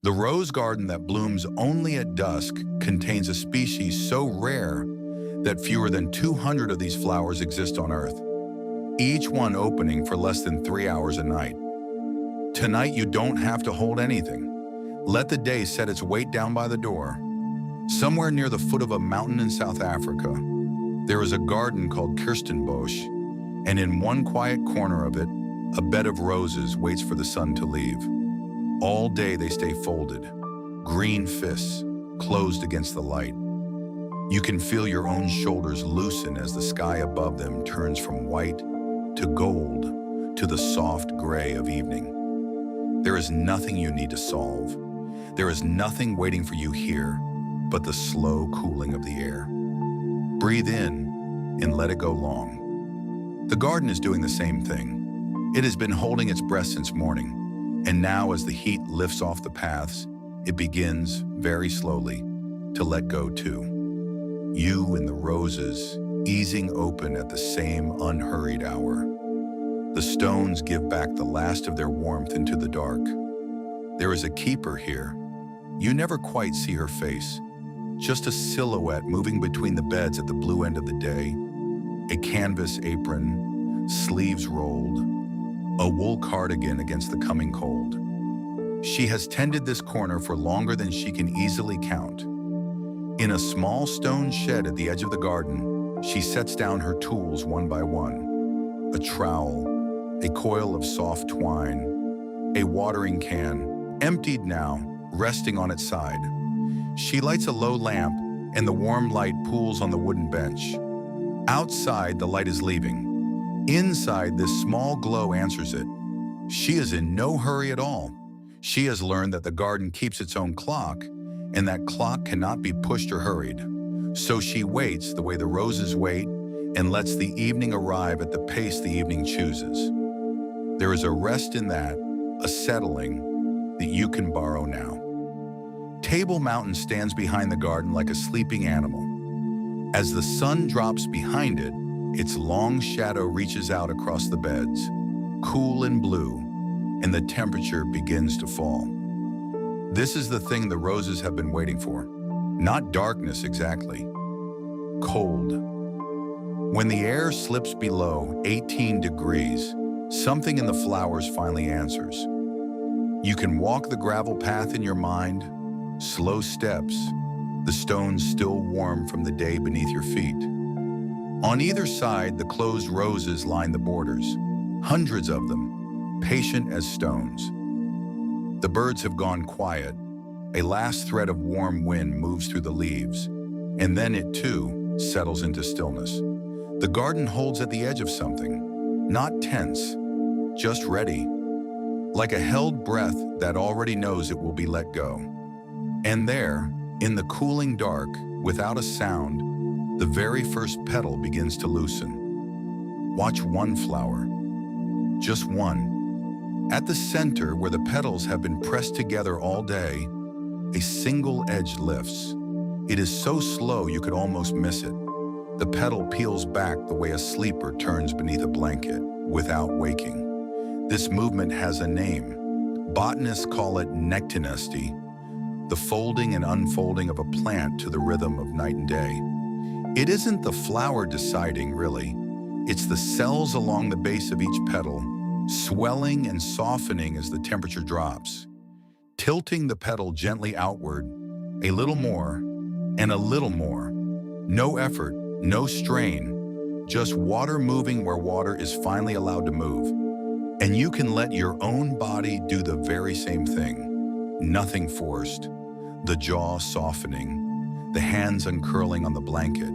The rose garden that blooms only at dusk contains a species so rare that fewer than 200 of these flowers exist on Earth, each one opening for less than 3 hours a night. Tonight, you don't have to hold anything. Let the day set its weight down by the door. Somewhere near the foot of a mountain in South Africa, there is a garden called Kirstenbosch, and in one quiet corner of it, a bed of roses waits for the sun to leave. All day they stay folded, green fists, closed against the light. You can feel your own shoulders loosen as the sky above them turns from white to gold to the soft gray of evening. There is nothing you need to solve. There is nothing waiting for you here but the slow cooling of the air. Breathe in and let it go long. The garden is doing the same thing. It has been holding its breath since morning. And now as the heat lifts off the paths, it begins, very slowly, to let go too. You and the roses easing open at the same unhurried hour. The stones give back the last of their warmth into the dark. There is a keeper here. You never quite see her face, just a silhouette moving between the beds at the blue end of the day, a canvas apron, sleeves rolled, a wool cardigan against the coming cold. She has tended this corner for longer than she can easily count. In a small stone shed at the edge of the garden, she sets down her tools one by one. A trowel, a coil of soft twine, a watering can, emptied now, resting on its side. She lights a low lamp, and the warm light pools on the wooden bench. Outside, the light is leaving. Inside, this small glow answers it. She is in no hurry at all. She has learned that the garden keeps its own clock, and that clock cannot be pushed or hurried. So she waits the way the roses wait and lets the evening arrive at the pace the evening chooses. There is a rest in that, a settling that you can borrow now. Table Mountain stands behind the garden like a sleeping animal. As the sun drops behind it, its long shadow reaches out across the beds, cool and blue, and the temperature begins to fall. This is the thing the roses have been waiting for. Not darkness exactly, cold. When the air slips below 18 degrees, something in the flowers finally answers. You can walk the gravel path in your mind, slow steps, the stones still warm from the day beneath your feet. On either side, the closed roses line the borders, hundreds of them, patient as stones. The birds have gone quiet. A last thread of warm wind moves through the leaves, and then it too settles into stillness. The garden holds at the edge of something, not tense, just ready, like a held breath that already knows it will be let go. And there, in the cooling dark, without a sound, the very first petal begins to loosen. Watch one flower, just one. At the center, where the petals have been pressed together all day, a single edge lifts. It is so slow you could almost miss it. The petal peels back the way a sleeper turns beneath a blanket, without waking. This movement has a name. Botanists call it nectinesty, the folding and unfolding of a plant to the rhythm of night and day. It isn't the flower deciding, really. It's the cells along the base of each petal, swelling and softening as the temperature drops, tilting the petal gently outward, a little more, and a little more. No effort, no strain, just water moving where water is finally allowed to move. And you can let your own body do the very same thing. Nothing forced. The jaw softening, the hands uncurling on the blanket,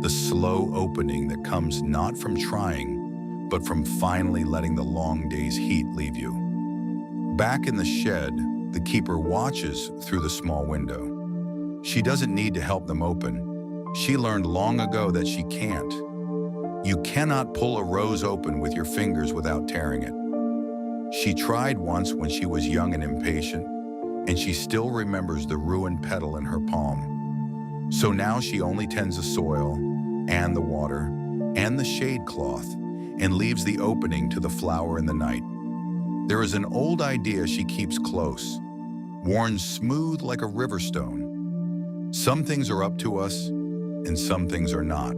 the slow opening that comes not from trying, but from finally letting the long day's heat leave you. Back in the shed, the keeper watches through the small window. She doesn't need to help them open. She learned long ago that she can't. You cannot pull a rose open with your fingers without tearing it. She tried once when she was young and impatient, and she still remembers the ruined petal in her palm. So now she only tends the soil, and the water, and the shade cloth, and leaves the opening to the flower in the night. There is an old idea she keeps close. worn smooth like a river stone. Some things are up to us, and some things are not.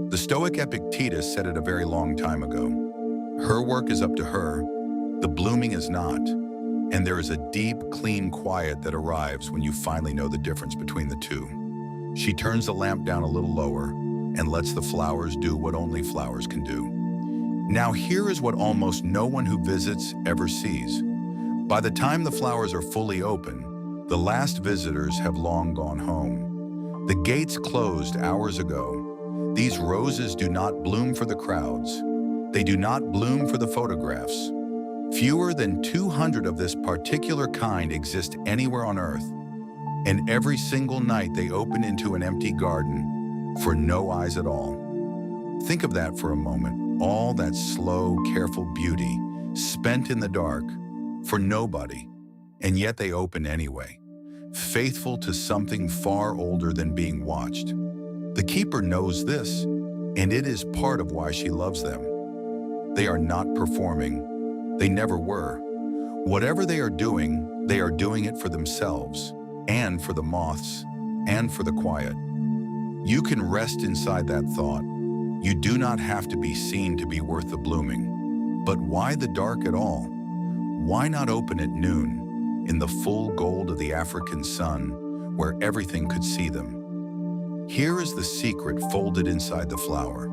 The Stoic Epictetus said it a very long time ago. Her work is up to her, the blooming is not, and there is a deep, clean quiet that arrives when you finally know the difference between the two. She turns the lamp down a little lower and lets the flowers do what only flowers can do. Now here is what almost no one who visits ever sees. By the time the flowers are fully open, the last visitors have long gone home. The gates closed hours ago. These roses do not bloom for the crowds. They do not bloom for the photographs. Fewer than 200 of this particular kind exist anywhere on Earth, and every single night they open into an empty garden for no eyes at all. Think of that for a moment, all that slow, careful beauty spent in the dark for nobody, and yet they open anyway, faithful to something far older than being watched. The keeper knows this, and it is part of why she loves them. They are not performing. They never were. Whatever they are doing it for themselves, and for the moths, and for the quiet. You can rest inside that thought. You do not have to be seen to be worth the blooming. But why the dark at all? Why not open at noon, in the full gold of the African sun, where everything could see them? Here is the secret folded inside the flower.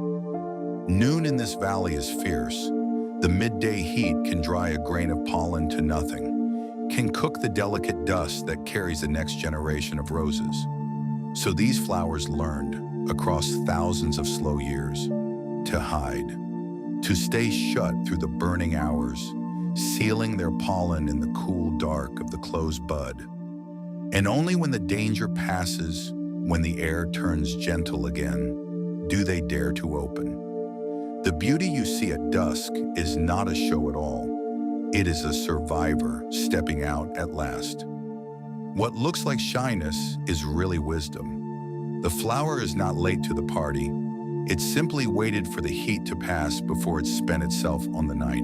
Noon in this valley is fierce. The midday heat can dry a grain of pollen to nothing, can cook the delicate dust that carries the next generation of roses. So these flowers learned, across thousands of slow years, to hide, to stay shut through the burning hours, sealing their pollen in the cool dark of the closed bud. And only when the danger passes, when the air turns gentle again, do they dare to open. The beauty you see at dusk is not a show at all. It is a survivor stepping out at last. What looks like shyness is really wisdom. The flower is not late to the party. It simply waited for the heat to pass before it spent itself on the night.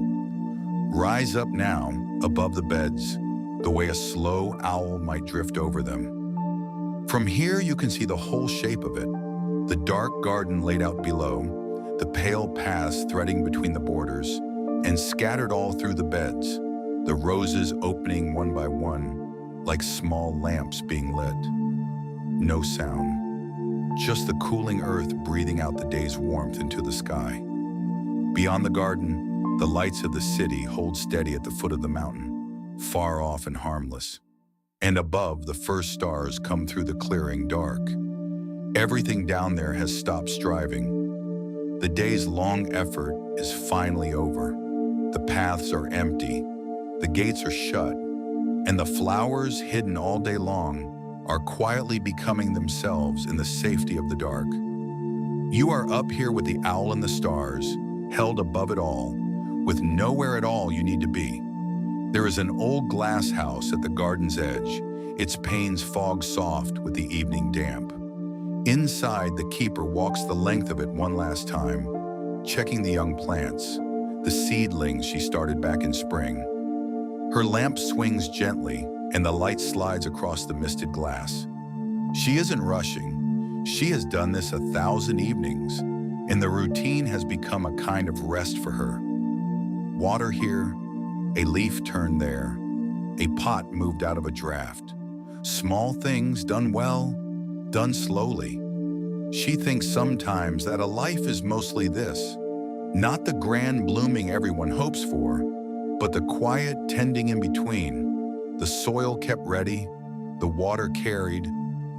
Rise up now, above the beds, the way a slow owl might drift over them. From here you can see the whole shape of it, the dark garden laid out below, the pale paths threading between the borders, and scattered all through the beds, the roses opening one by one, like small lamps being lit. No sound, just the cooling earth breathing out the day's warmth into the sky. Beyond the garden, the lights of the city hold steady at the foot of the mountain, far off and harmless. And above, the first stars come through the clearing dark. Everything down there has stopped striving. The day's long effort is finally over. The paths are empty, the gates are shut, and the flowers, hidden all day long, are quietly becoming themselves in the safety of the dark. You are up here with the owl and the stars, held above it all, with nowhere at all you need to be. There is an old glass house at the garden's edge, its panes fog soft with the evening damp. Inside, the keeper walks the length of it one last time, checking the young plants, the seedlings she started back in spring. Her lamp swings gently, and the light slides across the misted glass. She isn't rushing. She has done this 1,000 evenings, and the routine has become a kind of rest for her. Water here, a leaf turned there, a pot moved out of a draft. Small things done well, done slowly. She thinks sometimes that a life is mostly this, not the grand blooming everyone hopes for, but the quiet tending in between, the soil kept ready, the water carried,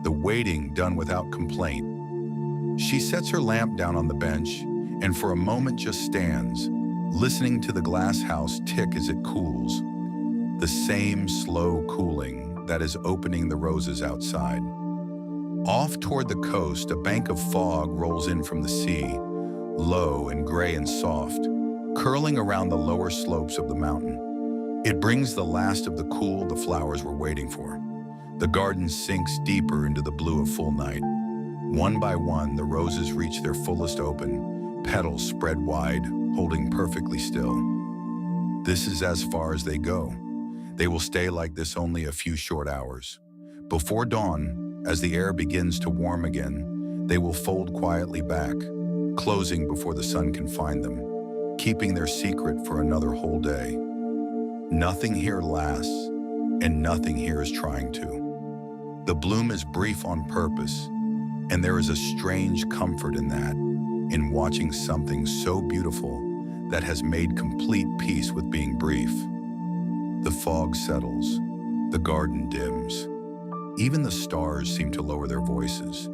the waiting done without complaint. She sets her lamp down on the bench and for a moment just stands, listening to the glass house tick as it cools, the same slow cooling that is opening the roses outside. Off toward the coast, a bank of fog rolls in from the sea, low and gray and soft, curling around the lower slopes of the mountain. It brings the last of the cool the flowers were waiting for. The garden sinks deeper into the blue of full night. One by one, the roses reach their fullest open, petals spread wide, holding perfectly still. This is as far as they go. They will stay like this only a few short hours. Before dawn, as the air begins to warm again, they will fold quietly back, closing before the sun can find them, keeping their secret for another whole day. Nothing here lasts, and nothing here is trying to. The bloom is brief on purpose, and there is a strange comfort in that, in watching something so beautiful that has made complete peace with being brief. The fog settles, the garden dims. Even the stars seem to lower their voices.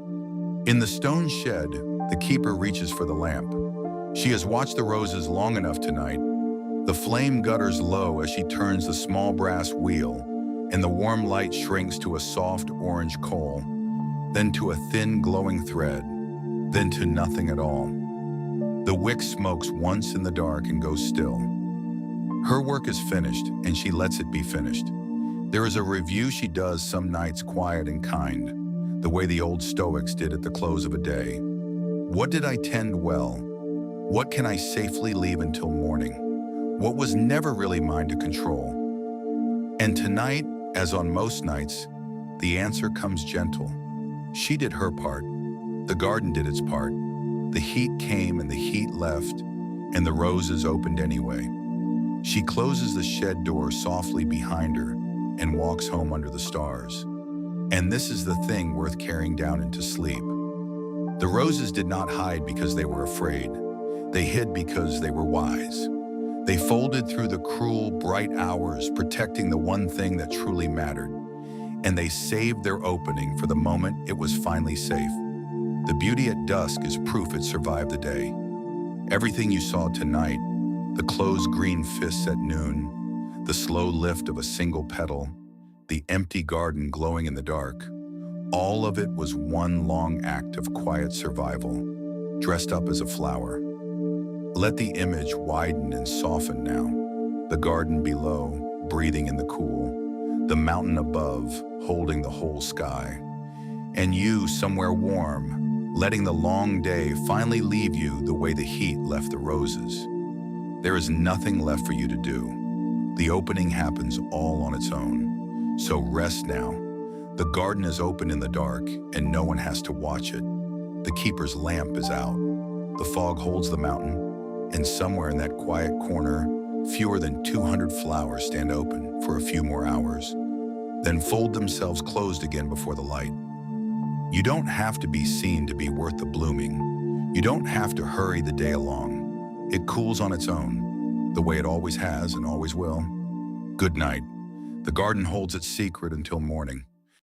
In the stone shed, the keeper reaches for the lamp. She has watched the roses long enough tonight. The flame gutters low as she turns the small brass wheel, and the warm light shrinks to a soft orange coal, then to a thin glowing thread, then to nothing at all. The wick smokes once in the dark and goes still. Her work is finished, and she lets it be finished. There is a review she does some nights, quiet and kind, the way the old Stoics did at the close of a day. What did I tend well? What can I safely leave until morning? What was never really mine to control? And tonight, as on most nights, the answer comes gentle. She did her part. The garden did its part. The heat came and the heat left, and the roses opened anyway. She closes the shed door softly behind her and walks home under the stars. And this is the thing worth carrying down into sleep. The roses did not hide because they were afraid. They hid because they were wise. They folded through the cruel, bright hours, protecting the one thing that truly mattered. And they saved their opening for the moment it was finally safe. The beauty at dusk is proof it survived the day. Everything you saw tonight, the closed green fists at noon, the slow lift of a single petal, the empty garden glowing in the dark, all of it was one long act of quiet survival, dressed up as a flower. Let the image widen and soften now. The garden below, breathing in the cool, the mountain above, holding the whole sky, and you somewhere warm, letting the long day finally leave you the way the heat left the roses. There is nothing left for you to do. The opening happens all on its own. So rest now. The garden is open in the dark, and no one has to watch it. The keeper's lamp is out. The fog holds the mountain, and somewhere in that quiet corner, fewer than 200 flowers stand open for a few more hours, then fold themselves closed again before the light. You don't have to be seen to be worth the blooming. You don't have to hurry the day along. It cools on its own, the way it always has and always will. Good night. The garden holds its secret until morning.